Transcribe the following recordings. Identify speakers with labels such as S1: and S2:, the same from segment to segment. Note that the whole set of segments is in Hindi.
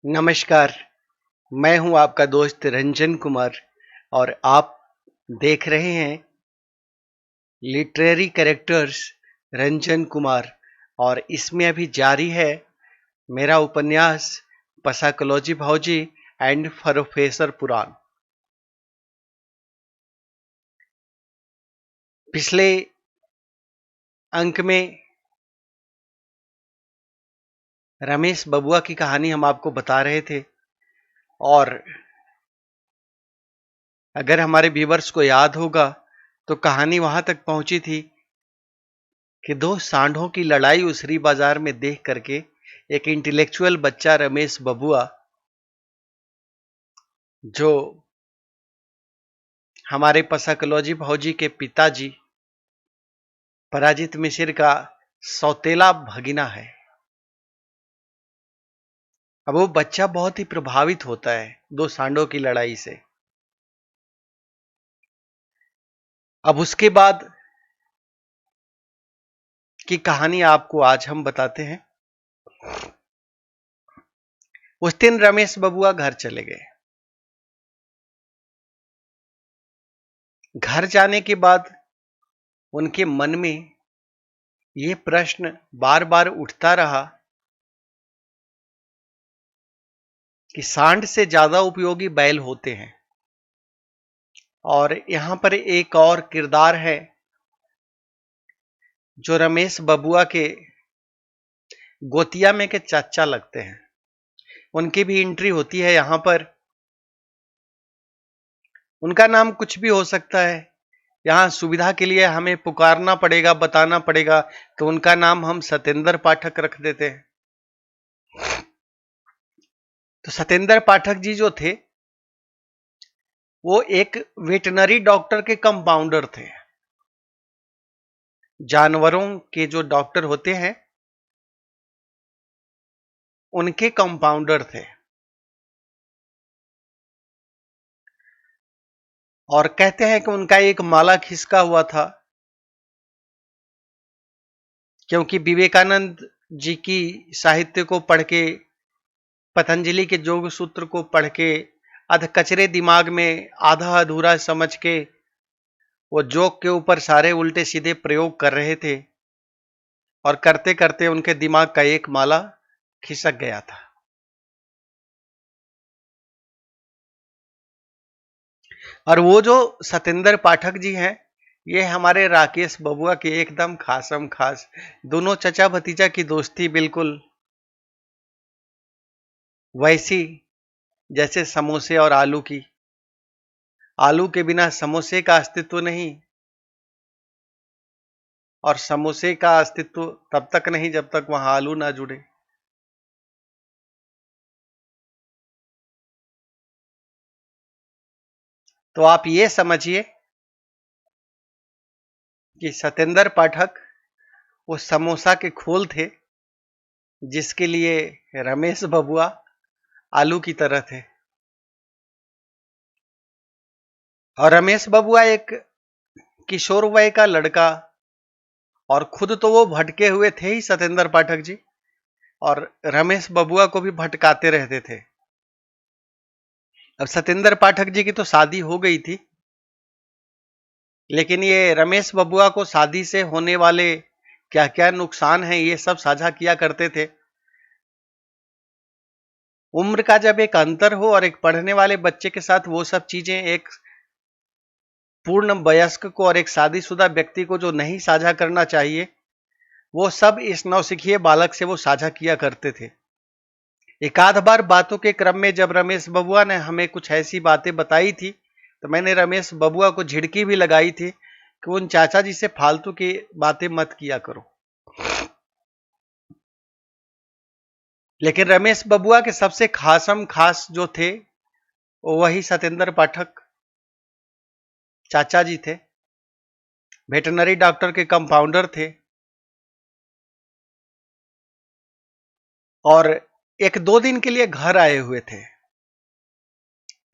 S1: नमस्कार, मैं हूं आपका दोस्त रंजन कुमार और आप देख रहे हैं लिटरेरी कैरेक्टर्स रंजन कुमार। और इसमें अभी जारी है मेरा उपन्यास पसाकोलॉजी भौजी एंड प्रोफेसर पुराण। पिछले अंक में रमेश बबुआ की कहानी हम आपको बता रहे थे और अगर हमारे व्यूवर्स को याद होगा तो कहानी वहां तक पहुंची थी कि दो सांडों की लड़ाई उसरी बाजार में देख करके एक इंटेलेक्चुअल बच्चा रमेश बबुआ, जो हमारे पसाकोलॉजी भौजी के पिताजी पराजित मिश्र का सौतेला भगिना है, अब वो बच्चा बहुत ही प्रभावित होता है दो सांडों की लड़ाई से। अब उसके बाद की कहानी आपको आज हम बताते हैं। उस दिन रमेश बबुआ घर चले गए। घर जाने के बाद उनके मन में यह प्रश्न बार बार उठता रहा कि सांड से ज्यादा उपयोगी बैल होते हैं। और यहां पर एक और किरदार है जो रमेश बबुआ के गोतिया में के चाचा लगते हैं, उनकी भी एंट्री होती है यहां पर। उनका नाम कुछ भी हो सकता है, यहां सुविधा के लिए हमें पुकारना पड़ेगा, बताना पड़ेगा, तो उनका नाम हम सतेंद्र पाठक रख देते हैं। तो सतेंद्र पाठक जी जो थे वो एक वेटनरी डॉक्टर के कंपाउंडर थे। जानवरों के जो डॉक्टर होते हैं उनके कंपाउंडर थे। और कहते हैं कि उनका एक माला खिसका हुआ था, क्योंकि विवेकानंद जी की साहित्य को पढ़ के, पतंजलि के योग सूत्र को पढ़ के अधकचरे दिमाग में आधा अधूरा समझ के वो जोक के ऊपर सारे उल्टे सीधे प्रयोग कर रहे थे और करते करते उनके दिमाग का एक माला खिसक गया था। और वो जो सतेंद्र पाठक जी हैं, ये हमारे राकेश बबुआ के एकदम खासम खास। दोनों चचा भतीजा की दोस्ती बिल्कुल वैसी जैसे समोसे और आलू की। आलू के बिना समोसे का अस्तित्व नहीं, और समोसे का अस्तित्व तब तक नहीं जब तक वहां आलू ना जुड़े। तो आप ये समझिए कि सतेंद्र पाठक वो समोसा के खोल थे जिसके लिए रमेश बबुआ आलू की तरह थे। और रमेश बबुआ एक किशोर वय का लड़का, और खुद तो वो भटके हुए थे ही सतेंद्र पाठक जी, और रमेश बबुआ को भी भटकाते रहते थे। अब सतेंद्र पाठक जी की तो शादी हो गई थी, लेकिन ये रमेश बबुआ को शादी से होने वाले क्या क्या नुकसान हैं ये सब साझा किया करते थे। उम्र का जब एक अंतर हो और एक पढ़ने वाले बच्चे के साथ वो सब चीजें एक पूर्ण वयस्क को और एक शादीशुदा व्यक्ति को जो नहीं साझा करना चाहिए, वो सब इस नौसिखिए बालक से वो साझा किया करते थे। एक आध बार बातों के क्रम में जब रमेश बबुआ ने हमें कुछ ऐसी बातें बताई थी तो मैंने रमेश बबुआ को झिड़की भी लगाई थी कि उन चाचा जी से फालतू की बातें मत किया करो। लेकिन रमेश बबुआ के सबसे खासम खास जो थे वो वही सतेंद्र पाठक चाचा जी थे। वेटनरी डॉक्टर के कंपाउंडर थे, और एक दो दिन के लिए घर आए हुए थे।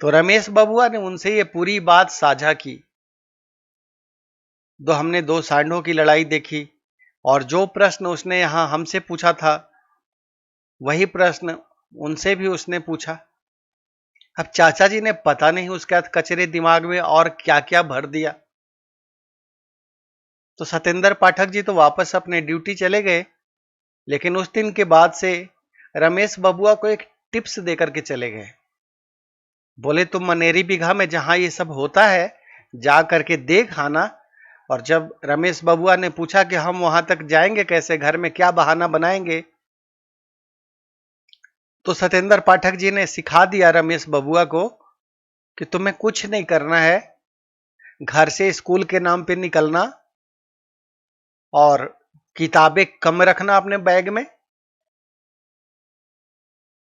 S1: तो रमेश बबुआ ने उनसे ये पूरी बात साझा की। हमने दो सांडों की लड़ाई देखी, और जो प्रश्न उसने यहां हमसे पूछा था वही प्रश्न उनसे भी उसने पूछा। अब चाचा जी ने पता नहीं उसके बाद कचरे दिमाग में और क्या क्या भर दिया। तो सतेंद्र पाठक जी तो वापस अपने ड्यूटी चले गए, लेकिन उस दिन के बाद से रमेश बबुआ को एक टिप्स देकर के चले गए। बोले तुम मनेरी बिघा में जहां ये सब होता है जा करके देख आना। और जब रमेश बबुआ ने पूछा कि हम वहां तक जाएंगे कैसे, घर में क्या बहाना बनाएंगे, तो सतेंद्र पाठक जी ने सिखा दिया रमेश बबुआ को कि तुम्हें कुछ नहीं करना है, घर से स्कूल के नाम पे निकलना और किताबें कम रखना अपने बैग में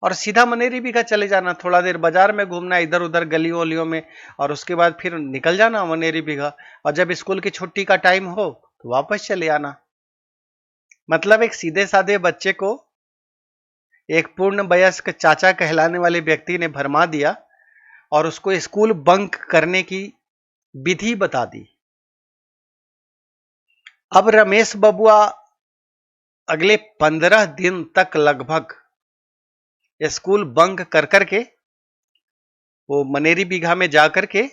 S1: और सीधा मनेरी बिघा चले जाना। थोड़ा देर बाजार में घूमना, इधर उधर गली वलियों में, और उसके बाद फिर निकल जाना मनेरी बिघा। और जब स्कूल की छुट्टी का टाइम हो तो वापस चले आना। मतलब एक सीधे साधे बच्चे को एक पूर्ण वयस्क चाचा कहलाने वाले व्यक्ति ने भरमा दिया और उसको स्कूल बंक करने की विधि बता दी। अब रमेश बबुआ अगले 15 दिन तक लगभग स्कूल बंक कर करके वो मनेरी बिघा में जाकर के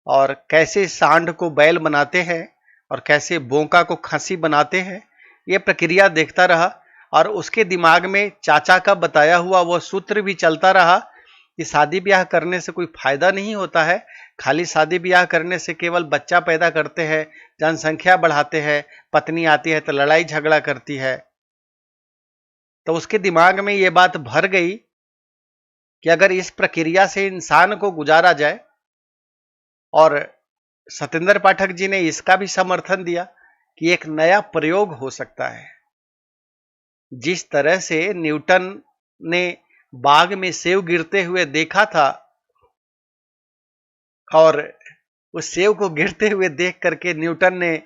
S1: और कैसे सांड को बैल बनाते हैं और कैसे बोका को खसी बनाते हैं, ये प्रक्रिया देखता रहा। और उसके दिमाग में चाचा का बताया हुआ वो सूत्र भी चलता रहा कि शादी ब्याह करने से कोई फायदा नहीं होता है, खाली शादी ब्याह करने से केवल बच्चा पैदा करते हैं, जनसंख्या बढ़ाते हैं, पत्नी आती है तो लड़ाई झगड़ा करती है। तो उसके दिमाग में ये बात भर गई कि अगर इस प्रक्रिया से इंसान को गुजारा जाए, और सतेंद्र पाठक जी ने इसका भी समर्थन दिया कि एक नया प्रयोग हो सकता है। जिस तरह से न्यूटन ने बाग में सेव गिरते हुए देखा था और उस सेव को गिरते हुए देख करके न्यूटन ने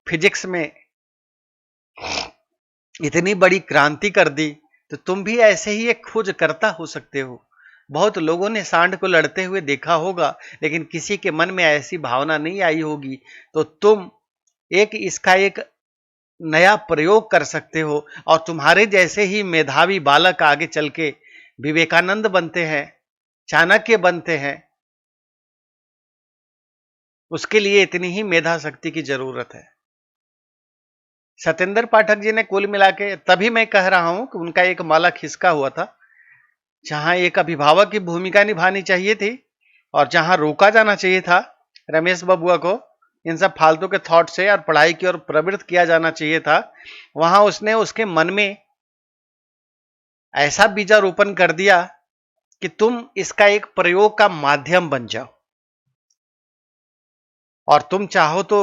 S1: फिजिक्स में इतनी बड़ी क्रांति कर दी, तो तुम भी ऐसे ही एक खोज करता हो सकते हो। बहुत लोगों ने सांड को लड़ते हुए देखा होगा, लेकिन किसी के मन में ऐसी भावना नहीं आई होगी। तो तुम इसका एक नया प्रयोग कर सकते हो और तुम्हारे जैसे ही मेधावी बालक आगे चल के विवेकानंद बनते हैं, चाणक्य बनते हैं। उसके लिए इतनी ही मेधा शक्ति की जरूरत है। सतेंद्र पाठक जी ने कुल मिला के, तभी मैं कह रहा हूं कि उनका एक माला खिसका हुआ था, जहां एक अभिभावक की भूमिका निभानी चाहिए थी और जहां रोका जाना चाहिए था रमेश बबुआ को इन सब फालतू के थॉट से और पढ़ाई की ओर प्रवृत्त किया जाना चाहिए था, वहां उसने उसके मन में ऐसा बीजारोपण कर दिया कि तुम इसका एक प्रयोग का माध्यम बन जाओ और तुम चाहो तो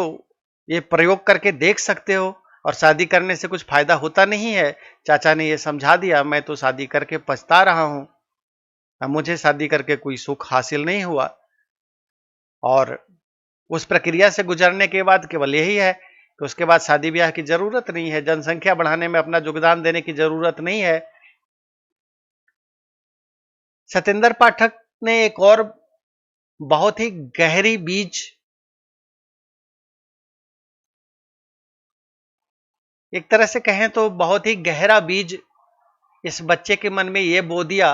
S1: ये प्रयोग करके देख सकते हो और शादी करने से कुछ फायदा होता नहीं है। चाचा ने ये समझा दिया, मैं तो शादी करके पछता रहा हूं, मुझे शादी करके कोई सुख हासिल नहीं हुआ। और उस प्रक्रिया से गुजरने के बाद केवल यही है कि उसके बाद शादी ब्याह की जरूरत नहीं है, जनसंख्या बढ़ाने में अपना योगदान देने की जरूरत नहीं है। सतेंद्र पाठक ने एक और बहुत ही गहरी बीज, एक तरह से कहें तो बहुत ही गहरा बीज इस बच्चे के मन में यह बो दिया,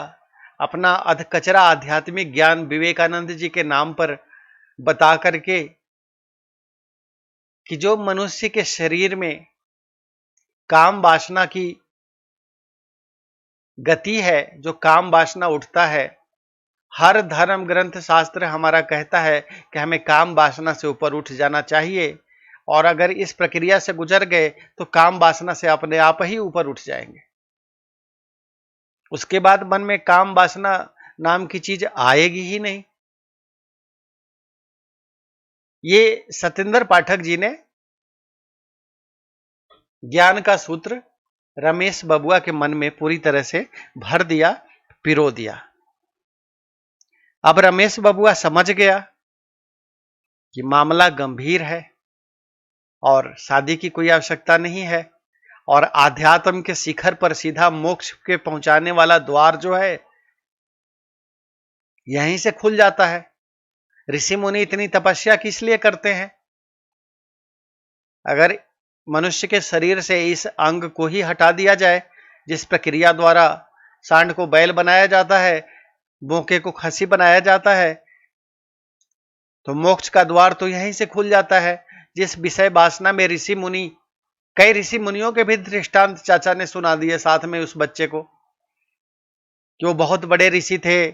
S1: अपना अधकचरा आध्यात्मिक ज्ञान विवेकानंद जी के नाम पर बता करके, कि जो मनुष्य के शरीर में काम वासना की गति है, जो काम वासना उठता है, हर धर्म ग्रंथ शास्त्र हमारा कहता है कि हमें काम वासना से ऊपर उठ जाना चाहिए। और अगर इस प्रक्रिया से गुजर गए तो काम वासना से अपने आप ही ऊपर उठ जाएंगे। उसके बाद मन में काम वासना नाम की चीज आएगी ही नहीं। ये सतेंद्र पाठक जी ने ज्ञान का सूत्र रमेश बबुआ के मन में पूरी तरह से भर दिया, पिरो दिया। अब रमेश बबुआ समझ गया कि मामला गंभीर है और शादी की कोई आवश्यकता नहीं है, और आध्यात्म के शिखर पर सीधा मोक्ष के पहुंचाने वाला द्वार जो है यहीं से खुल जाता है। ऋषि मुनि इतनी तपस्या किस लिए करते हैं? अगर मनुष्य के शरीर से इस अंग को ही हटा दिया जाए जिस प्रक्रिया द्वारा सांड को बैल बनाया जाता है, बोके को खसी बनाया जाता है, तो मोक्ष का द्वार तो यहीं से खुल जाता है। जिस विषय वासना में ऋषि मुनि, कई ऋषि मुनियों के भी दृष्टांत चाचा ने सुना दिए साथ में उस बच्चे को, कि वो बहुत बड़े ऋषि थे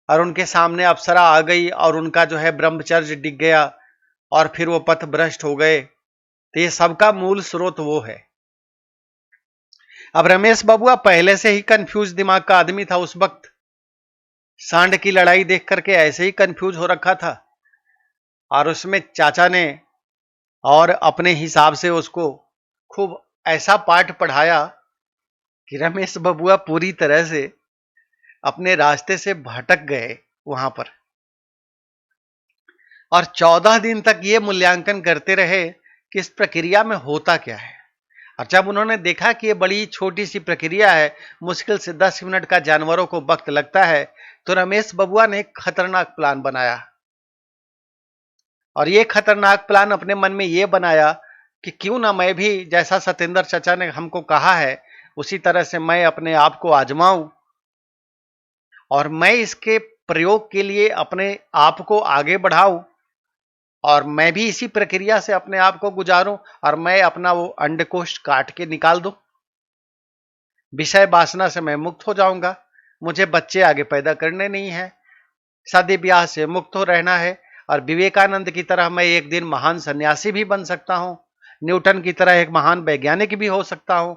S1: और उनके सामने अप्सरा आ गई और उनका जो है ब्रह्मचर्य डिग गया और फिर वो पथ भ्रष्ट हो गए। तो ये सबका मूल स्रोत वो है। अब रमेश बबुआ पहले से ही कंफ्यूज दिमाग का आदमी था। उस वक्त सांड की लड़ाई देख करके ऐसे ही कंफ्यूज हो रखा था, और उसमें चाचा ने और अपने हिसाब से उसको खूब ऐसा पाठ पढ़ाया कि रमेश बबुआ पूरी तरह से अपने रास्ते से भटक गए वहां पर। और 14 दिन तक ये मूल्यांकन करते रहे कि इस प्रक्रिया में होता क्या है। और जब उन्होंने देखा कि ये बड़ी छोटी सी प्रक्रिया है, मुश्किल से 10 मिनट का जानवरों को वक्त लगता है, तो रमेश बबुआ ने एक खतरनाक प्लान बनाया। और ये खतरनाक प्लान अपने मन में ये बनाया कि क्यों ना मैं भी, जैसा सतेंद्र चाचा ने हमको कहा है, उसी तरह से मैं अपने आप को आजमाऊं और मैं इसके प्रयोग के लिए अपने आप को आगे बढ़ाऊं और मैं भी इसी प्रक्रिया से अपने आप को गुजारूं और मैं अपना वो अंडकोश काट के निकाल दूं। विषय वासना से मैं मुक्त हो जाऊंगा, मुझे बच्चे आगे पैदा करने नहीं है, शादी ब्याह से मुक्त हो रहना है, और विवेकानंद की तरह मैं एक दिन महान सन्यासी भी बन सकता हूं, न्यूटन की तरह एक महान वैज्ञानिक भी हो सकता हूं,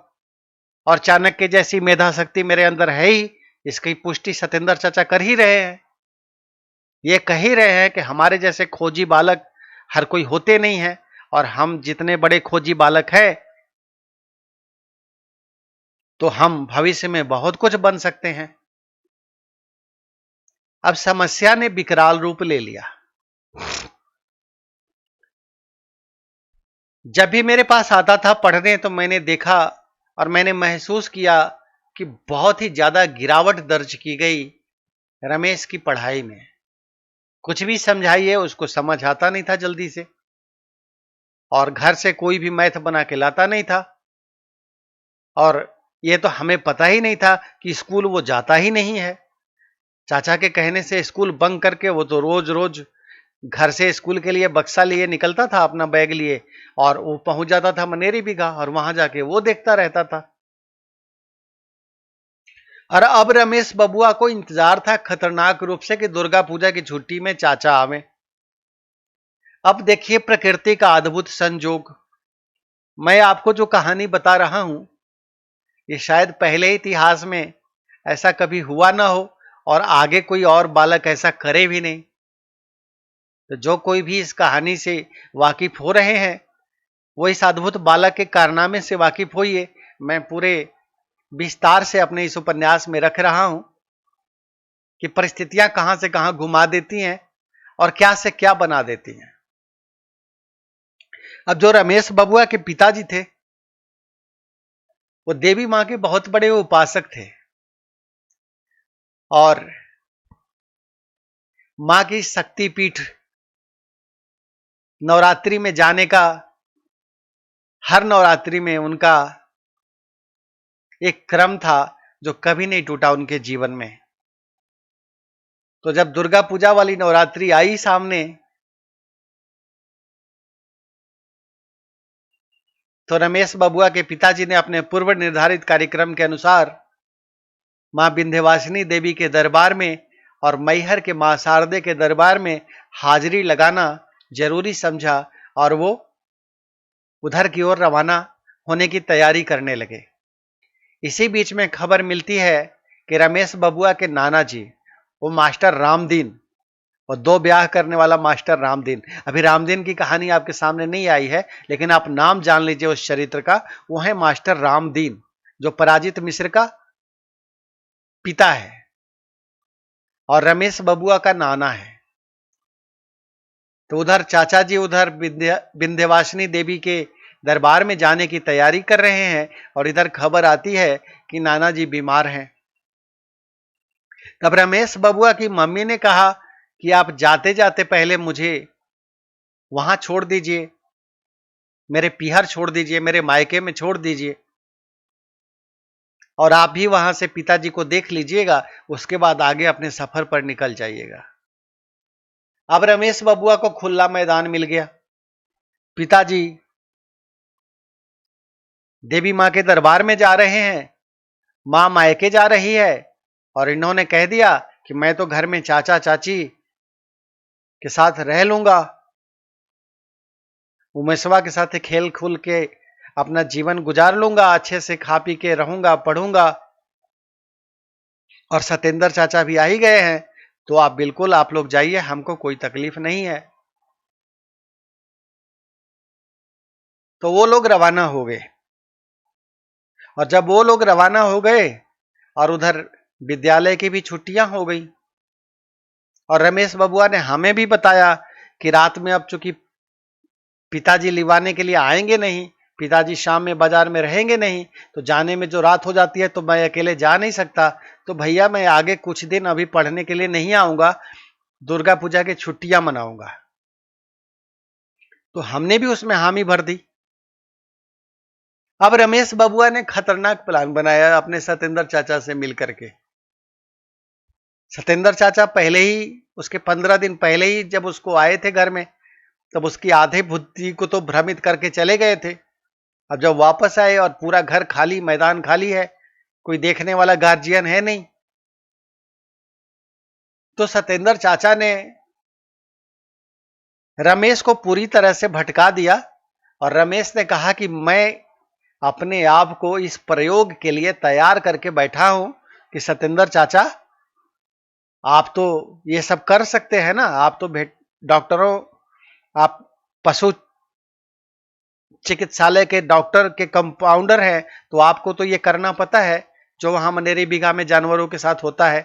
S1: और चाणक्य जैसी मेधा शक्ति मेरे अंदर है ही। इसकी पुष्टि सतेंद्र चाचा कर ही रहे हैं। ये कह ही रहे हैं कि हमारे जैसे खोजी बालक हर कोई होते नहीं है, और हम जितने बड़े खोजी बालक हैं तो हम भविष्य में बहुत कुछ बन सकते हैं। अब समस्या ने विकराल रूप ले लिया। जब भी मेरे पास आता था पढ़ने तो मैंने देखा और मैंने महसूस किया कि बहुत ही ज्यादा गिरावट दर्ज की गई रमेश की पढ़ाई में। कुछ भी समझाइए उसको समझ आता नहीं था जल्दी से, और घर से कोई भी मैथ बना के लाता नहीं था, और ये तो हमें पता ही नहीं था कि स्कूल वो जाता ही नहीं है। चाचा के कहने से स्कूल बंक करके वो तो रोज रोज घर से स्कूल के लिए बक्सा लिए निकलता था, अपना बैग लिए, और वो पहुंच जाता था मनेरी बीघा और वहां जाके वो देखता रहता था। और अब रमेश बबुआ को इंतजार था खतरनाक रूप से कि दुर्गा पूजा की छुट्टी में चाचा आवे। अब देखिए प्रकृति का अद्भुत संजोग। मैं आपको जो कहानी बता रहा हूं ये शायद पहले इतिहास में ऐसा कभी हुआ ना हो और आगे कोई और बालक ऐसा करे भी नहीं। तो जो कोई भी इस कहानी से वाकिफ हो रहे हैं वो इस अद्भुत बालक के कारनामे से वाकिफ होइए। मैं पूरे विस्तार से अपने इस उपन्यास में रख रहा हूं कि परिस्थितियां कहां से कहां घुमा देती हैं और क्या से क्या बना देती हैं। अब जो रमेश बबुआ के पिताजी थे वो देवी मां के बहुत बड़े उपासक थे, और मां की शक्तिपीठ नवरात्रि में जाने का, हर नवरात्रि में उनका एक क्रम था जो कभी नहीं टूटा उनके जीवन में। तो जब दुर्गा पूजा वाली नवरात्रि आई सामने तो रमेश बबुआ के पिताजी ने अपने पूर्व निर्धारित कार्यक्रम के अनुसार मां विंध्यवासिनी देवी के दरबार में और मैहर के मां शारदे के दरबार में हाजिरी लगाना जरूरी समझा और वो उधर की ओर रवाना होने की तैयारी करने लगे। इसी बीच में खबर मिलती है कि रमेश बबुआ के नाना जी, वो मास्टर रामदीन, और दो ब्याह करने वाला मास्टर रामदीन। अभी रामदीन की कहानी आपके सामने नहीं आई है, लेकिन आप नाम जान लीजिए उस चरित्र का। वो है मास्टर रामदीन जो पराजित मिश्र का पिता है और रमेश बबुआ का नाना है। तो उधर चाचा जी उधर विंध्यवासिनी देवी के दरबार में जाने की तैयारी कर रहे हैं, और इधर खबर आती है कि नाना जी बीमार हैं। तब रमेश बबुआ की मम्मी ने कहा कि आप जाते जाते पहले मुझे वहां छोड़ दीजिए, मेरे पीहर छोड़ दीजिए, मेरे मायके में छोड़ दीजिए। और आप भी वहां से पिताजी को देख लीजिएगा, उसके बाद आगे अपने सफर पर निकल जाइएगा। अब रमेश बबुआ को खुला मैदान मिल गया। पिताजी देवी मां के दरबार में जा रहे हैं, मां मायके जा रही है, और इन्होंने कह दिया कि मैं तो घर में चाचा चाची के साथ रह लूंगा, उमेशवा के साथ खेल खुल के अपना जीवन गुजार लूंगा, अच्छे से खा पी के रहूंगा, पढ़ूंगा, और सतेंद्र चाचा भी आ ही गए हैं, तो आप बिल्कुल आप लोग जाइए, हमको कोई तकलीफ नहीं है। तो वो लोग रवाना हो गए। और जब वो लोग रवाना हो गए और उधर विद्यालय की भी छुट्टियां हो गई, और रमेश बबुआ ने हमें भी बताया कि रात में अब चूंकि पिताजी लिवाने के लिए आएंगे नहीं, पिताजी शाम में बाजार में रहेंगे नहीं, तो जाने में जो रात हो जाती है तो मैं अकेले जा नहीं सकता, तो भैया मैं आगे कुछ दिन अभी पढ़ने के लिए नहीं आऊंगा, दुर्गा पूजा की छुट्टियां मनाऊंगा। तो हमने भी उसमें हामी भर दी। अब रमेश बबुआ ने खतरनाक प्लान बनाया अपने सतेंद्र चाचा से मिलकर के। सतेंद्र चाचा पहले ही, उसके 15 दिन पहले ही जब उसको आए थे घर में, तब उसकी आधे बुद्धि को तो भ्रमित करके चले गए थे। अब जब वापस आए और पूरा घर खाली, मैदान खाली है, कोई देखने वाला गार्जियन है नहीं, तो सतेंद्र चाचा ने रमेश को पूरी तरह से भटका दिया, और रमेश ने कहा कि मैं अपने आप को इस प्रयोग के लिए तैयार करके बैठा हूं कि सतेंद्र चाचा आप तो ये सब कर सकते हैं ना, आप तो डॉक्टरों, आप पशु चिकित्सालय के डॉक्टर के कंपाउंडर हैं, तो आपको तो ये करना पता है जो वहां मनेरी बीघा में जानवरों के साथ होता है।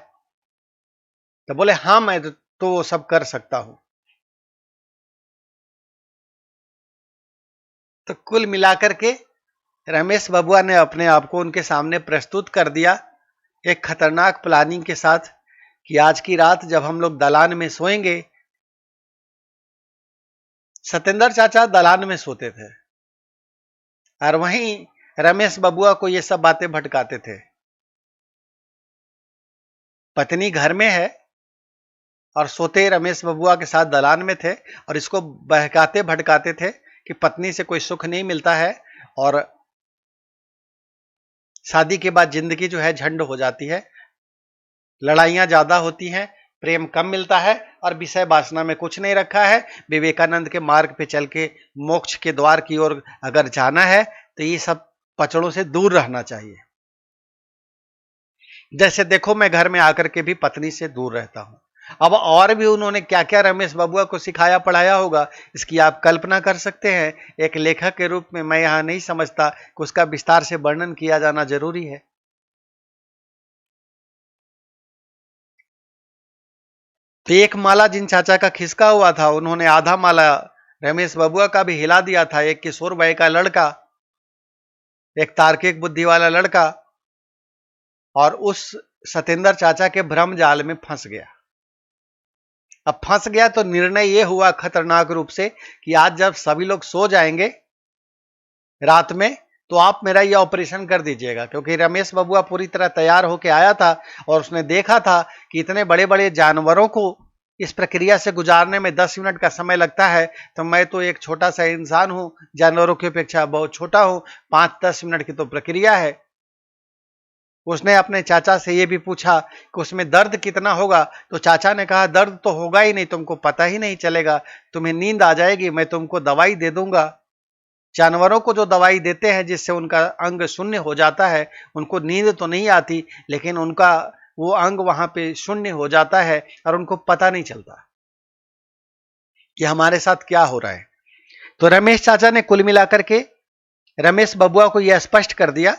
S1: तो बोले हाँ मैं तो वो सब कर सकता हूं। तो कुल मिलाकर के रमेश बबुआ ने अपने आप को उनके सामने प्रस्तुत कर दिया एक खतरनाक प्लानिंग के साथ कि आज की रात जब हम लोग दलान में सोएंगे, सतेंद्र चाचा दलान में सोते थे और वहीं रमेश बबुआ को ये सब बातें भटकाते थे। पत्नी घर में है और सोते रमेश बबुआ के साथ दलान में थे, और इसको बहकाते भटकाते थे कि पत्नी से कोई सुख नहीं मिलता है, और शादी के बाद जिंदगी जो है झंड हो जाती है, लड़ाइयां ज्यादा होती हैं, प्रेम कम मिलता है, और विषय वासना में कुछ नहीं रखा है। विवेकानंद के मार्ग पे चल के मोक्ष के द्वार की ओर अगर जाना है तो ये सब पचड़ों से दूर रहना चाहिए। जैसे देखो मैं घर में आकर के भी पत्नी से दूर रहता हूं। अब और भी उन्होंने क्या क्या रमेश बबुआ को सिखाया पढ़ाया होगा, इसकी आप कल्पना कर सकते हैं। एक लेखक के रूप में मैं यहां नहीं समझता कि उसका विस्तार से वर्णन किया जाना जरूरी है। तो एक माला जिन चाचा का खिसका हुआ था, उन्होंने आधा माला रमेश बबुआ का भी हिला दिया था। एक किशोर भाई का लड़का, एक तार्किक बुद्धि वाला लड़का, और उस सतेंद्र चाचा के भ्रम जाल में फंस गया। अब फंस गया तो निर्णय यह हुआ खतरनाक रूप से कि आज जब सभी लोग सो जाएंगे रात में, तो आप मेरा यह ऑपरेशन कर दीजिएगा, क्योंकि रमेश बबुआ पूरी तरह तैयार होकर आया था और उसने देखा था कि इतने बड़े बड़े जानवरों को इस प्रक्रिया से गुजारने में 10 मिनट का समय लगता है, तो मैं तो एक छोटा सा इंसान हूं, जानवरों की अपेक्षा बहुत छोटा हूं, 5-10 मिनट की तो प्रक्रिया है। उसने अपने चाचा से यह भी पूछा कि उसमें दर्द कितना होगा, तो चाचा ने कहा दर्द तो होगा ही नहीं, तुमको पता ही नहीं चलेगा, तुम्हें नींद आ जाएगी, मैं तुमको दवाई दे दूंगा। जानवरों को जो दवाई देते हैं जिससे उनका अंग शून्य हो जाता है, उनको नींद तो नहीं आती, लेकिन उनका वो अंग वहां पे शून्य हो जाता है और उनको पता नहीं चलता कि हमारे साथ क्या हो रहा है। तो रमेश चाचा ने कुल मिलाकर के रमेश बबुआ को यह स्पष्ट कर दिया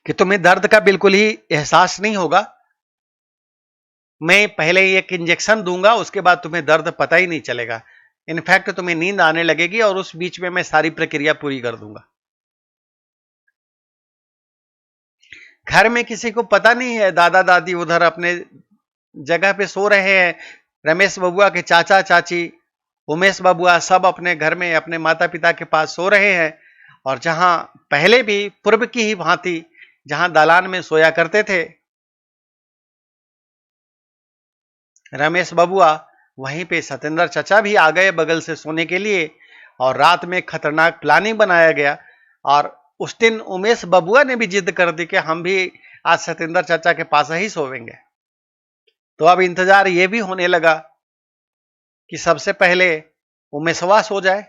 S1: कि तुम्हें दर्द का बिल्कुल ही एहसास नहीं होगा, मैं पहले एक इंजेक्शन दूंगा, उसके बाद तुम्हें दर्द पता ही नहीं चलेगा, इनफैक्ट तुम्हें नींद आने लगेगी, और उस बीच में मैं सारी प्रक्रिया पूरी कर दूंगा। घर में किसी को पता नहीं है, दादा दादी उधर अपने जगह पे सो रहे हैं, रमेश बबुआ के चाचा चाची, उमेश बबुआ सब अपने घर में अपने माता पिता के पास सो रहे हैं, और जहां पहले भी पूर्व की ही भांति जहां दालान में सोया करते थे रमेश बबुआ, वहीं पे सतेंद्र चाचा भी आ गए बगल से सोने के लिए। और रात में खतरनाक प्लानिंग बनाया गया। और उस दिन उमेश बबुआ ने भी जिद कर दी कि हम भी आज सतेंद्र चाचा के पास ही सोवेंगे। तो अब इंतजार ये भी होने लगा कि सबसे पहले उमेशवा सो जाए,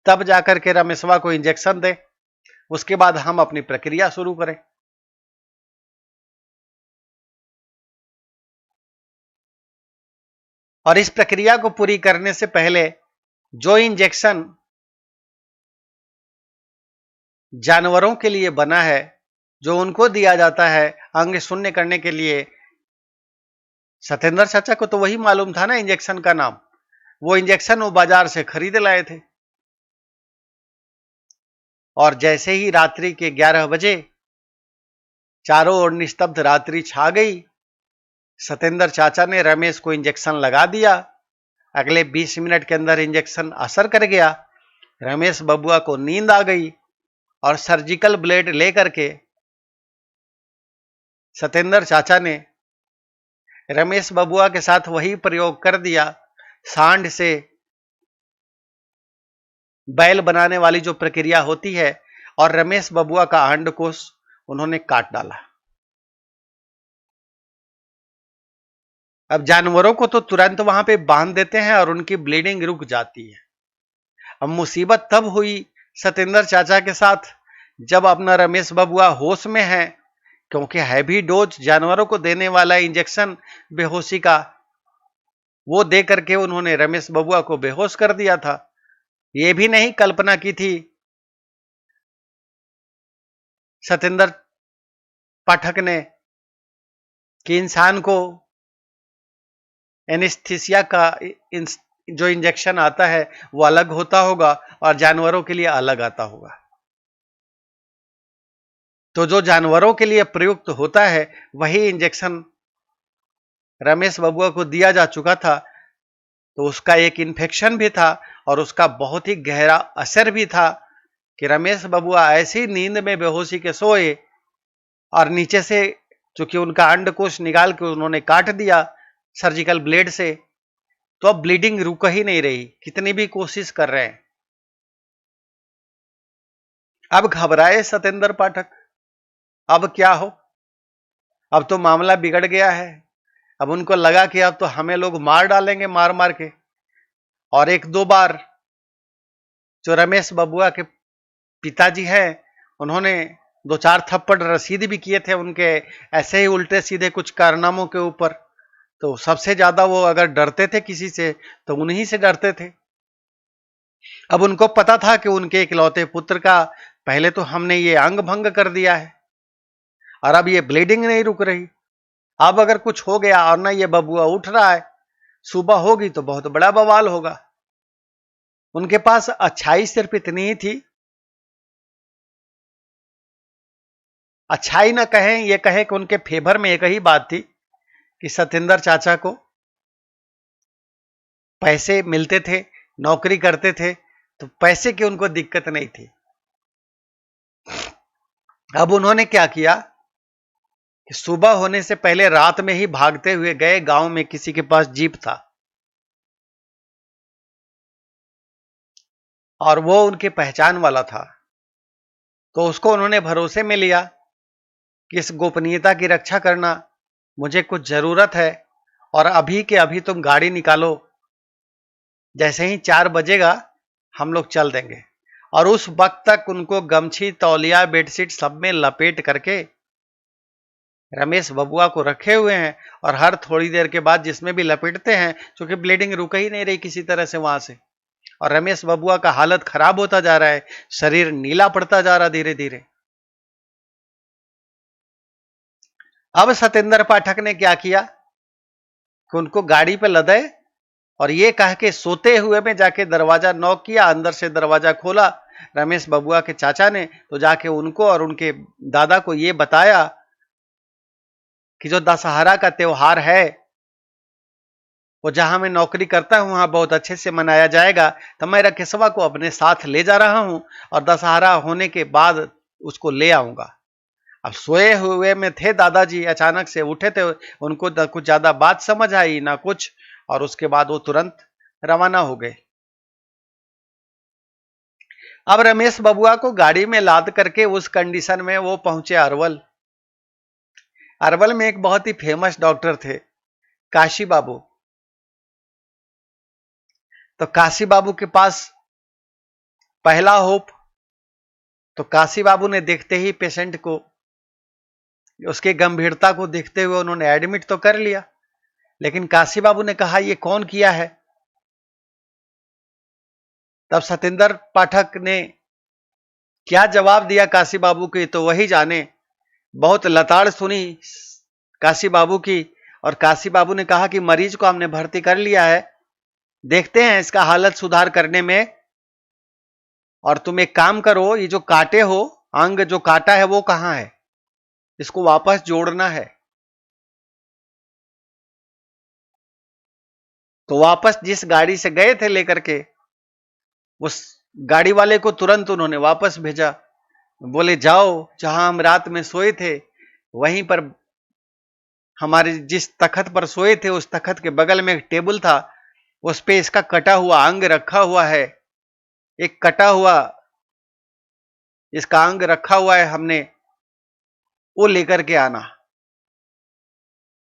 S1: तब जाकर के रमेशवा को इंजेक्शन दे, उसके बाद हम अपनी प्रक्रिया शुरू करें। और इस प्रक्रिया को पूरी करने से पहले जो इंजेक्शन जानवरों के लिए बना है, जो उनको दिया जाता है अंग शून्य करने के लिए, सतेंद्र चाचा को तो वही मालूम था ना इंजेक्शन का नाम। वो इंजेक्शन वो बाजार से खरीद लाए थे। और जैसे ही रात्रि के 11 बजे चारों ओर निस्तब्ध रात्रि छा गई, सतेंद्र चाचा ने रमेश को इंजेक्शन लगा दिया। अगले 20 मिनट के अंदर इंजेक्शन असर कर गया। रमेश बबुआ को नींद आ गई और सर्जिकल ब्लेड लेकर के सतेंद्र चाचा ने रमेश बबुआ के साथ वही प्रयोग कर दिया। सांड से बैल बनाने वाली जो प्रक्रिया होती है, और रमेश बबुआ का अंडकोश उन्होंने काट डाला। अब जानवरों को तो तुरंत वहां पे बांध देते हैं और उनकी ब्लीडिंग रुक जाती है। अब मुसीबत तब हुई सतेंद्र चाचा के साथ जब अपना रमेश बबुआ होश में है, क्योंकि हैवी डोज जानवरों को देने वाला इंजेक्शन बेहोशी का, वो दे करके उन्होंने रमेश बबुआ को बेहोश कर दिया था। ये भी नहीं कल्पना की थी सतेंद्र पाठक ने कि इंसान को एनेस्थीसिया का जो इंजेक्शन आता है वो अलग होता होगा और जानवरों के लिए अलग आता होगा। तो जो जानवरों के लिए प्रयुक्त होता है वही इंजेक्शन रमेश बबुआ को दिया जा चुका था। तो उसका एक इन्फेक्शन भी था और उसका बहुत ही गहरा असर भी था कि रमेश बबुआ ऐसी नींद में बेहोशी के सोए और नीचे से चूंकि उनका अंडकोश निकाल के उन्होंने काट दिया सर्जिकल ब्लेड से, तो अब ब्लीडिंग रुक ही नहीं रही, कितनी भी कोशिश कर रहे हैं। अब घबराए सतेंद्र पाठक, अब क्या हो, अब तो मामला बिगड़ गया है। अब उनको लगा कि अब तो हमें लोग मार डालेंगे मार मार के। और एक दो बार जो रमेश बबुआ के पिताजी हैं उन्होंने 2-4 थप्पड़ रसीद भी किए थे उनके ऐसे ही उल्टे सीधे कुछ कारनामों के ऊपर। तो सबसे ज्यादा वो अगर डरते थे किसी से तो उन्हीं से डरते थे। अब उनको पता था कि उनके इकलौते पुत्र का पहले तो हमने ये अंग भंग कर दिया है और अब ये ब्लीडिंग नहीं रुक रही। अब अगर कुछ हो गया और ना ये बबुआ उठ रहा है, सुबह होगी तो बहुत बड़ा बवाल होगा। उनके पास अच्छाई सिर्फ इतनी ही थी, अच्छाई ना कहें, ये कहें कि उनके फेवर में एक ही बात थी कि सतेंद्र चाचा को पैसे मिलते थे, नौकरी करते थे, तो पैसे की उनको दिक्कत नहीं थी। अब उन्होंने क्या किया कि सुबह होने से पहले रात में ही भागते हुए गए गांव में, किसी के पास जीप था और वो उनके पहचान वाला था। तो उसको उन्होंने भरोसे में लिया कि इस गोपनीयता की रक्षा करना मुझे कुछ जरूरत है और अभी के अभी तुम गाड़ी निकालो, जैसे ही 4 बजेगा हम लोग चल देंगे। और उस वक्त तक उनको गमछी तौलिया बेडशीट सब में लपेट करके रमेश बबुआ को रखे हुए हैं। और हर थोड़ी देर के बाद जिसमें भी लपेटते हैं, क्योंकि ब्लीडिंग रुक ही नहीं रही किसी तरह से वहां से, और रमेश बबुआ का हालत खराब होता जा रहा है, शरीर नीला पड़ता जा रहा धीरे धीरे। अब सतेंद्र पाठक ने क्या किया कि उनको गाड़ी पे लदे और ये कह के सोते हुए में जाके दरवाजा नॉक किया, अंदर से दरवाजा खोला रमेश बबुआ के चाचा ने। तो जाके उनको और उनके दादा को ये बताया कि जो दशहरा का त्योहार है वो जहां मैं नौकरी करता हूं वहां बहुत अच्छे से मनाया जाएगा, तो मैं केशवा को अपने साथ ले जा रहा हूं और दशहरा होने के बाद उसको ले आऊंगा। अब सोए हुए में थे दादाजी, अचानक से उठे थे, उनको न कुछ ज्यादा बात समझ आई ना कुछ, और उसके बाद वो तुरंत रवाना हो गए। अब रमेश बबुआ को गाड़ी में लाद करके उस कंडीशन में वो पहुंचे अरवल। अरवल में एक बहुत ही फेमस डॉक्टर थे, काशी बाबू। तो काशी बाबू के पास पहला होप, तो काशी बाबू ने देखते ही पेशेंट को, उसके गंभीरता को देखते हुए उन्होंने एडमिट तो कर लिया, लेकिन काशी बाबू ने कहा ये कौन किया है। तब सतेंद्र पाठक ने क्या जवाब दिया काशी बाबू की तो वही जाने। बहुत लताड़ सुनी काशी बाबू की, और काशी बाबू ने कहा कि मरीज को हमने भर्ती कर लिया है, देखते हैं इसका हालत सुधार करने में, और तुम एक काम करो, ये जो काटे हो, अंग जो काटा है वो कहां है, इसको वापस जोड़ना है। तो वापस जिस गाड़ी से गए थे लेकर के, उस गाड़ी वाले को तुरंत उन्होंने वापस भेजा। बोले जाओ, जहां हम रात में सोए थे वहीं पर, हमारे जिस तखत पर सोए थे उस तखत के बगल में एक टेबल था, उस पे इसका कटा हुआ अंग रखा हुआ है, एक कटा हुआ इसका अंग रखा हुआ है, हमने वो लेकर के आना।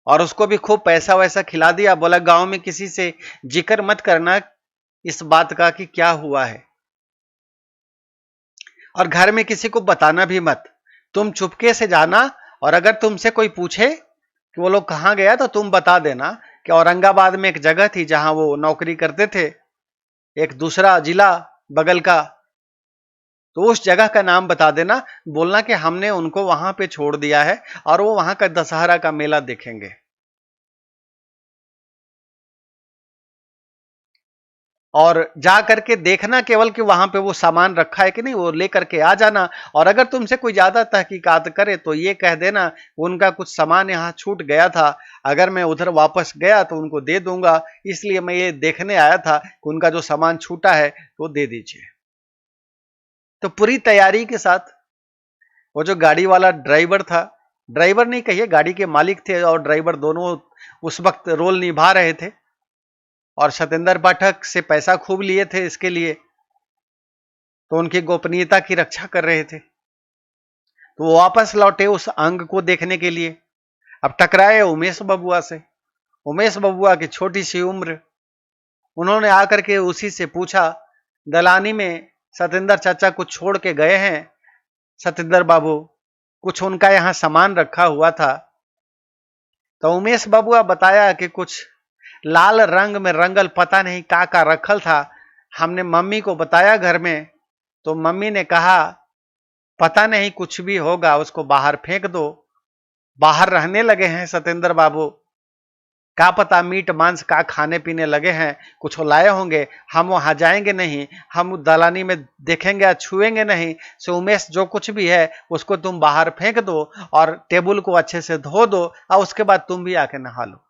S1: और उसको भी खूब पैसा वैसा खिला दिया, बोला गांव में किसी से जिक्र मत करना इस बात का कि क्या हुआ है, और घर में किसी को बताना भी मत, तुम चुपके से जाना, और अगर तुमसे कोई पूछे कि वो लोग कहां गया तो तुम बता देना कि औरंगाबाद में एक जगह थी जहां वो नौकरी करते थे, एक दूसरा जिला बगल का, तो उस जगह का नाम बता देना, बोलना कि हमने उनको वहां पे छोड़ दिया है और वो वहां का दशहरा का मेला देखेंगे। और जा करके देखना केवल कि वहां पे वो सामान रखा है कि नहीं, वो लेकर के आ जाना। और अगर तुमसे कोई ज्यादा तहकीकात करे तो ये कह देना उनका कुछ सामान यहाँ छूट गया था, अगर मैं उधर वापस गया तो उनको दे दूंगा, इसलिए मैं ये देखने आया था कि उनका जो सामान छूटा है तो दे दीजिए। तो पूरी तैयारी के साथ वो जो गाड़ी वाला ड्राइवर था, ड्राइवर नहीं कहिए, गाड़ी के मालिक थे और ड्राइवर दोनों उस वक्त रोल निभा रहे थे, और सतेंद्र पाठक से पैसा खूब लिए थे इसके लिए, तो उनकी गोपनीयता की रक्षा कर रहे थे। तो वो वापस लौटे उस अंग को देखने के लिए। अब टकराए उमेश बबुआ से, उमेश बबुआ की छोटी सी उम्र, उन्होंने आकर के उसी से पूछा, दलानी में सतेंद्र चाचा कुछ छोड़ के गए हैं सतेंद्र बाबू, कुछ उनका यहां सामान रखा हुआ था। तो उमेश बबुआ बताया कि कुछ लाल रंग में रंगल पता नहीं का रखल था, हमने मम्मी को बताया घर में, तो मम्मी ने कहा पता नहीं कुछ भी होगा, उसको बाहर फेंक दो। बाहर रहने लगे हैं सतेंद्र बाबू, क्या पता मीट मांस का खाने पीने लगे हैं, कुछ लाए होंगे, हम वहां जाएंगे नहीं, हम दलानी में देखेंगे छुएंगे नहीं, सो उमेश जो कुछ भी है उसको तुम बाहर फेंक दो और टेबल को अच्छे से धो दो, और उसके बाद तुम भी आके नहा लो।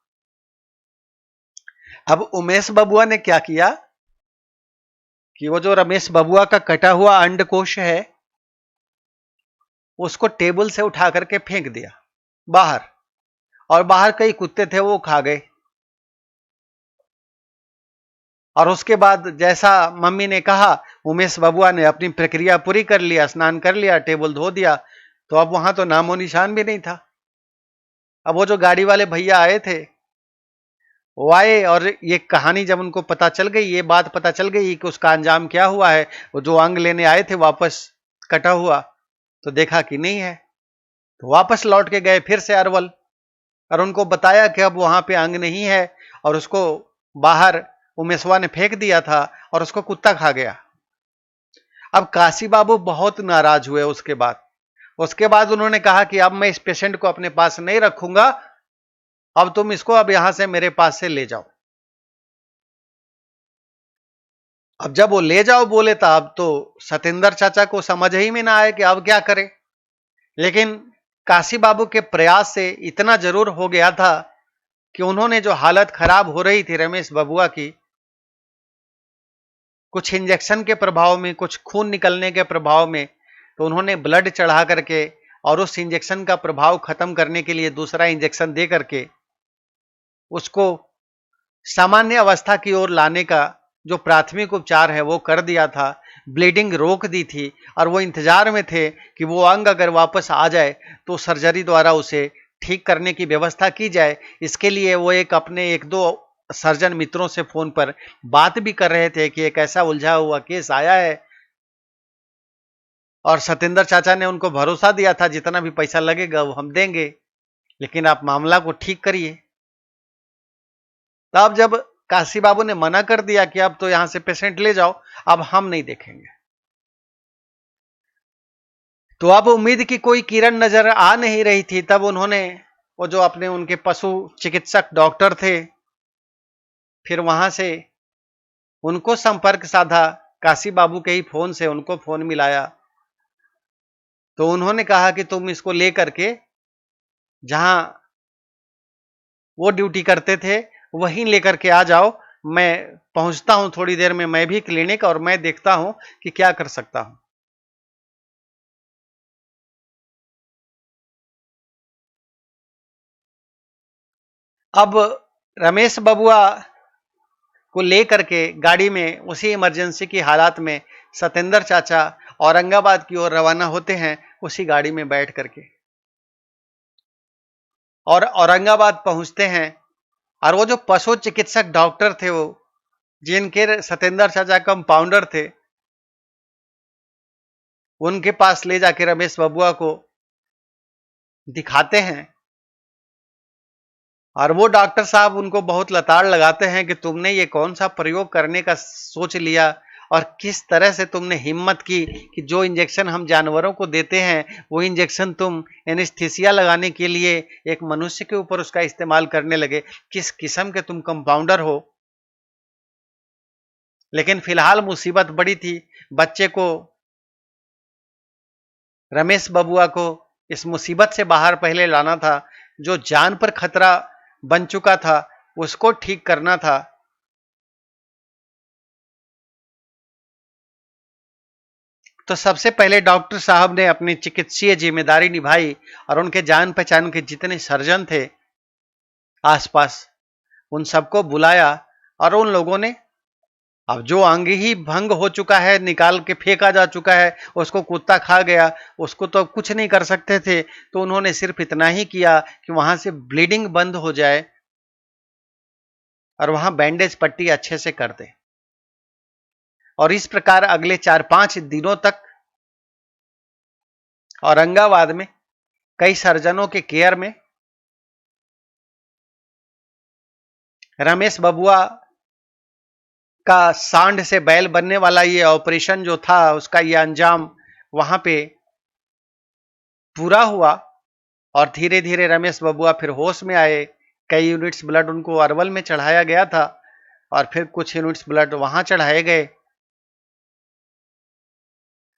S1: अब उमेश बबुआ ने क्या किया कि वो जो रमेश बबुआ का कटा हुआ अंडकोश है उसको टेबल से उठा करके फेंक दिया बाहर, और बाहर कई कुत्ते थे वो खा गए। और उसके बाद जैसा मम्मी ने कहा, उमेश बबुआ ने अपनी प्रक्रिया पूरी कर लिया, स्नान कर लिया, टेबल धो दिया, तो अब वहां तो नामो निशान भी नहीं था। अब वो जो गाड़ी वाले भैया आए थे वो आए, और ये कहानी जब उनको पता चल गई, ये बात पता चल गई कि उसका अंजाम क्या हुआ है, वो जो अंग लेने आए थे वापस कटा हुआ, तो देखा कि नहीं है, तो वापस लौट के गए फिर से अरवल, और उनको बताया कि अब वहां पे अंग नहीं है, और उसको बाहर उमेशवा ने फेंक दिया था और उसको कुत्ता खा गया। अब काशी बाबू बहुत नाराज हुए। उसके बाद उन्होंने कहा कि अब मैं इस पेशेंट को अपने पास नहीं रखूंगा, अब तुम इसको अब यहां से मेरे पास से ले जाओ। अब जब वो ले जाओ बोले था, अब तो सतेंद्र चाचा को समझ ही में ना आए कि अब क्या करें, लेकिन काशी बाबू के प्रयास से इतना जरूर हो गया था कि उन्होंने जो हालत खराब हो रही थी रमेश बबुआ की, कुछ इंजेक्शन के प्रभाव में, कुछ खून निकलने के प्रभाव में, तो उन्होंने ब्लड चढ़ा करके और उस इंजेक्शन का प्रभाव खत्म करने के लिए दूसरा इंजेक्शन दे करके उसको सामान्य अवस्था की ओर लाने का जो प्राथमिक उपचार है वो कर दिया था। ब्लीडिंग रोक दी थी और वो इंतजार में थे कि वो अंग अगर वापस आ जाए तो सर्जरी द्वारा उसे ठीक करने की व्यवस्था की जाए। इसके लिए वो अपने एक दो सर्जन मित्रों से फोन पर बात भी कर रहे थे कि एक ऐसा उलझा हुआ केस आया है, और सतेंद्र चाचा ने उनको भरोसा दिया था जितना भी पैसा लगेगा वो हम देंगे, लेकिन आप मामला को ठीक करिए। तब जब काशी बाबू ने मना कर दिया कि अब तो यहां से पेशेंट ले जाओ, अब हम नहीं देखेंगे, तो अब उम्मीद की कोई किरण नजर आ नहीं रही थी। तब उन्होंने वो जो अपने उनके पशु चिकित्सक डॉक्टर थे, फिर वहां से उनको संपर्क साधा, काशी बाबू के ही फोन से उनको फोन मिलाया, तो उन्होंने कहा कि तुम इसको लेकर के जहां वो ड्यूटी करते थे वहीं लेकर के आ जाओ, मैं पहुंचता हूं थोड़ी देर में मैं भी क्लिनिक, और मैं देखता हूं कि क्या कर सकता हूं। अब रमेश बबुआ को लेकर के गाड़ी में उसी इमरजेंसी की हालात में सतेंद्र चाचा औरंगाबाद की ओर रवाना होते हैं, उसी गाड़ी में बैठ करके, और औरंगाबाद पहुंचते हैं। और वो जो पशु चिकित्सक डॉक्टर थे, वो जिनके सतेंद्र चाचा कंपाउंडर थे, उनके पास ले जाके रमेश बबुआ को दिखाते हैं, और वो डॉक्टर साहब उनको बहुत लताड़ लगाते हैं कि तुमने ये कौन सा प्रयोग करने का सोच लिया, और किस तरह से तुमने हिम्मत की कि जो इंजेक्शन हम जानवरों को देते हैं वो इंजेक्शन तुम एनेस्थीसिया लगाने के लिए एक मनुष्य के ऊपर उसका इस्तेमाल करने लगे, किस किस्म के तुम कंपाउंडर हो। लेकिन फिलहाल मुसीबत बड़ी थी, बच्चे को, रमेश बबुआ को इस मुसीबत से बाहर पहले लाना था, जो जान पर खतरा बन चुका था उसको ठीक करना था। तो सबसे पहले डॉक्टर साहब ने अपनी चिकित्सीय जिम्मेदारी निभाई और उनके जान पहचान के जितने सर्जन थे आसपास उन सबको बुलाया, और उन लोगों ने, अब जो अंग ही भंग हो चुका है, निकाल के फेंका जा चुका है, उसको कुत्ता खा गया, उसको तो कुछ नहीं कर सकते थे, तो उन्होंने सिर्फ इतना ही किया कि वहां से ब्लीडिंग बंद हो जाए और वहां बैंडेज पट्टी अच्छे से कर दे। और इस प्रकार अगले 4-5 दिनों तक औरंगाबाद में कई सर्जनों के केयर में रमेश बबुआ का सांड से बैल बनने वाला ये ऑपरेशन जो था उसका ये अंजाम वहां पे पूरा हुआ, और धीरे धीरे रमेश बबुआ फिर होश में आए। कई यूनिट्स ब्लड उनको अरवल में चढ़ाया गया था और फिर कुछ यूनिट्स ब्लड वहां चढ़ाए गए,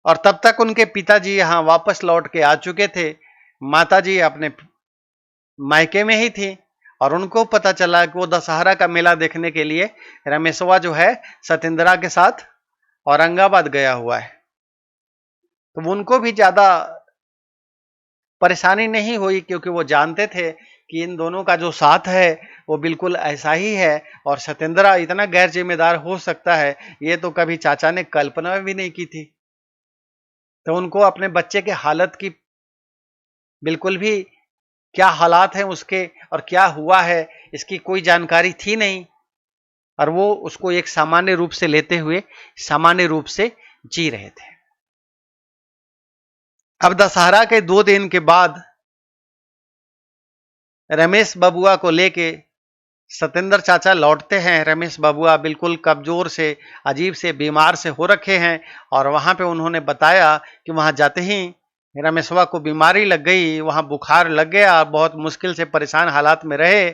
S1: और तब तक उनके पिताजी यहाँ वापस लौट के आ चुके थे। माताजी अपने मायके में ही थी, और उनको पता चला कि वो दशहरा का मेला देखने के लिए रमेशवा जो है सतेंद्रा के साथ औरंगाबाद गया हुआ है। तो उनको भी ज्यादा परेशानी नहीं हुई, क्योंकि वो जानते थे कि इन दोनों का जो साथ है वो बिल्कुल ऐसा ही है, और सतेंद्रा इतना गैर जिम्मेदार हो सकता है ये तो कभी चाचा ने कल्पना भी नहीं की थी। तो उनको अपने बच्चे के हालत की बिल्कुल भी, क्या हालात हैं उसके और क्या हुआ है इसकी कोई जानकारी थी नहीं, और वो उसको एक सामान्य रूप से लेते हुए सामान्य रूप से जी रहे थे। अब दशहरा के 2 दिन के बाद रमेश बबुआ को लेके सतेंद्र चाचा लौटते हैं। रमेश बबुआ बिल्कुल कमजोर से, अजीब से बीमार से हो रखे हैं, और वहां पे उन्होंने बताया कि वहां जाते ही रमेशवा को बीमारी लग गई, वहां बुखार लग गया, बहुत मुश्किल से परेशान हालात में रहे।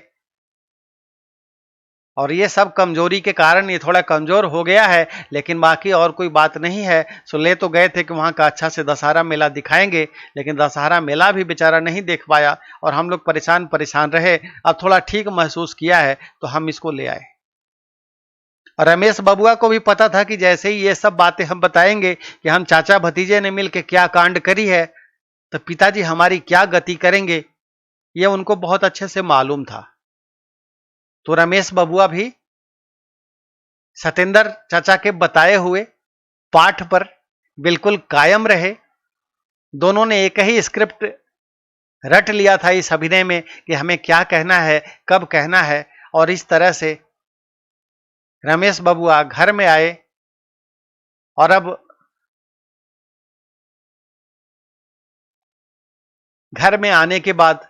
S1: और ये सब कमजोरी के कारण ये थोड़ा कमजोर हो गया है, लेकिन बाकी और कोई बात नहीं है। सो ले तो गए थे कि वहाँ का अच्छा से दशहरा मेला दिखाएंगे, लेकिन दशहरा मेला भी बेचारा नहीं देख पाया और हम लोग परेशान परेशान रहे। अब थोड़ा ठीक महसूस किया है तो हम इसको ले आए। और रमेश बबुआ को भी पता था कि जैसे ही ये सब बातें हम बताएंगे कि हम चाचा भतीजे ने मिलकर क्या कांड करी है, तो पिताजी हमारी क्या गति करेंगे, ये उनको बहुत अच्छे से मालूम था। तो रमेश बबुआ भी सतेंद्र चाचा के बताए हुए पाठ पर बिल्कुल कायम रहे। दोनों ने एक ही स्क्रिप्ट रट लिया था इस अभिनय में कि हमें क्या कहना है, कब कहना है। और इस तरह से रमेश बबुआ घर में आए और अब घर में आने के बाद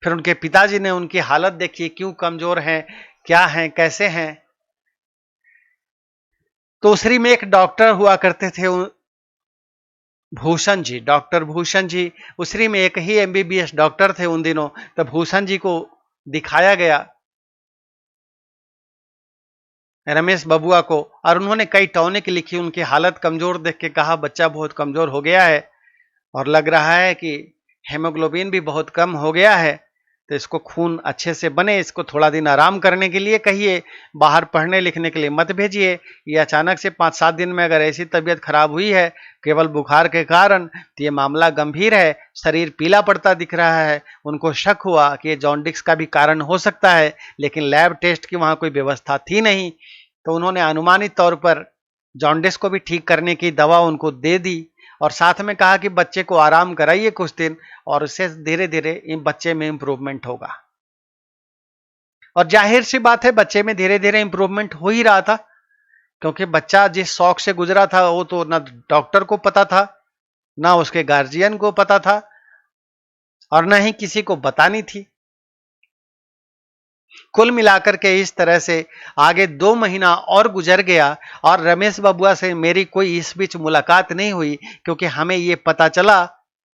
S1: फिर उनके पिताजी ने उनकी हालत देखी, क्यों कमजोर हैं, क्या हैं, कैसे हैं। तो उसी में एक डॉक्टर हुआ करते थे भूषण जी, डॉक्टर भूषण जी। उसी में एक ही एमबीबीएस डॉक्टर थे उन दिनों। तो भूषण जी को दिखाया गया रमेश बबुआ को, और उन्होंने कई टॉनिक लिखी। उनकी हालत कमजोर देख के कहा बच्चा बहुत कमजोर हो गया है और लग रहा है कि हेमोग्लोबिन भी बहुत कम हो गया है, तो इसको खून अच्छे से बने, इसको थोड़ा दिन आराम करने के लिए कहिए, बाहर पढ़ने लिखने के लिए मत भेजिए। ये अचानक से 5-7 दिन में अगर ऐसी तबीयत खराब हुई है केवल बुखार के कारण, तो ये मामला गंभीर है। शरीर पीला पड़ता दिख रहा है। उनको शक हुआ कि ये जॉन्डिस का भी कारण हो सकता है, लेकिन लैब टेस्ट की वहाँ कोई व्यवस्था थी नहीं। तो उन्होंने अनुमानित तौर पर जॉन्डिस को भी ठीक करने की दवा उनको दे दी और साथ में कहा कि बच्चे को आराम कराइए कुछ दिन, और उससे धीरे धीरे बच्चे में इंप्रूवमेंट होगा। और जाहिर सी बात है बच्चे में धीरे धीरे इंप्रूवमेंट हो ही रहा था, क्योंकि बच्चा जिस शौक से गुजरा था वो तो ना डॉक्टर को पता था, ना उसके गार्जियन को पता था, और ना ही किसी को बतानी थी। कुल मिलाकर के इस तरह से आगे 2 महीना और गुजर गया और रमेश बबुआ से मेरी कोई इस बीच मुलाकात नहीं हुई, क्योंकि हमें ये पता चला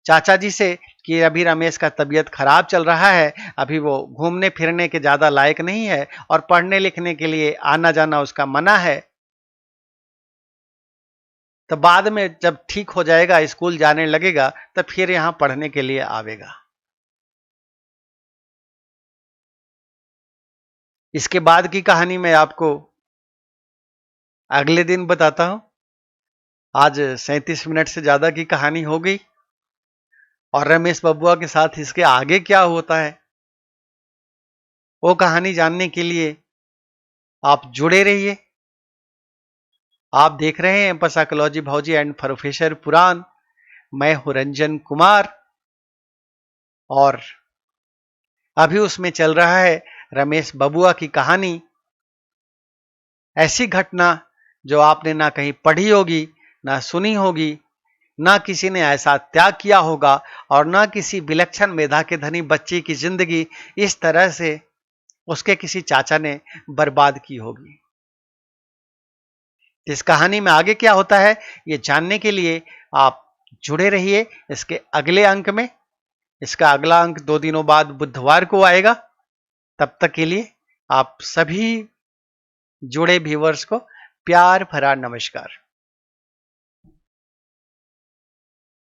S1: चाचा जी से कि अभी रमेश का तबीयत खराब चल रहा है, अभी वो घूमने फिरने के ज्यादा लायक नहीं है और पढ़ने लिखने के लिए आना जाना उसका मना है। तो बाद में जब ठीक हो जाएगा, स्कूल जाने लगेगा, तो फिर यहां पढ़ने के लिए आवेगा। इसके बाद की कहानी मैं आपको अगले दिन बताता हूं। आज 37 मिनट से ज्यादा की कहानी हो गई और रमेश बबुआ के साथ इसके आगे क्या होता है वो कहानी जानने के लिए आप जुड़े रहिए। आप देख रहे हैं साइकोलॉजी भौजी एंड प्रोफेसर पुराण। मैं हूं रंजन कुमार और अभी उसमें चल रहा है रमेश बबुआ की कहानी। ऐसी घटना जो आपने ना कहीं पढ़ी होगी, ना सुनी होगी, ना किसी ने ऐसा त्याग किया होगा और ना किसी विलक्षण मेधा के धनी बच्चे की जिंदगी इस तरह से उसके किसी चाचा ने बर्बाद की होगी। इस कहानी में आगे क्या होता है ये जानने के लिए आप जुड़े रहिए इसके अगले अंक में। इसका अगला अंक 2 दिनों बाद बुधवार को आएगा। तब तक के लिए आप सभी जुड़े व्यूअर्स को प्यार भरा नमस्कार।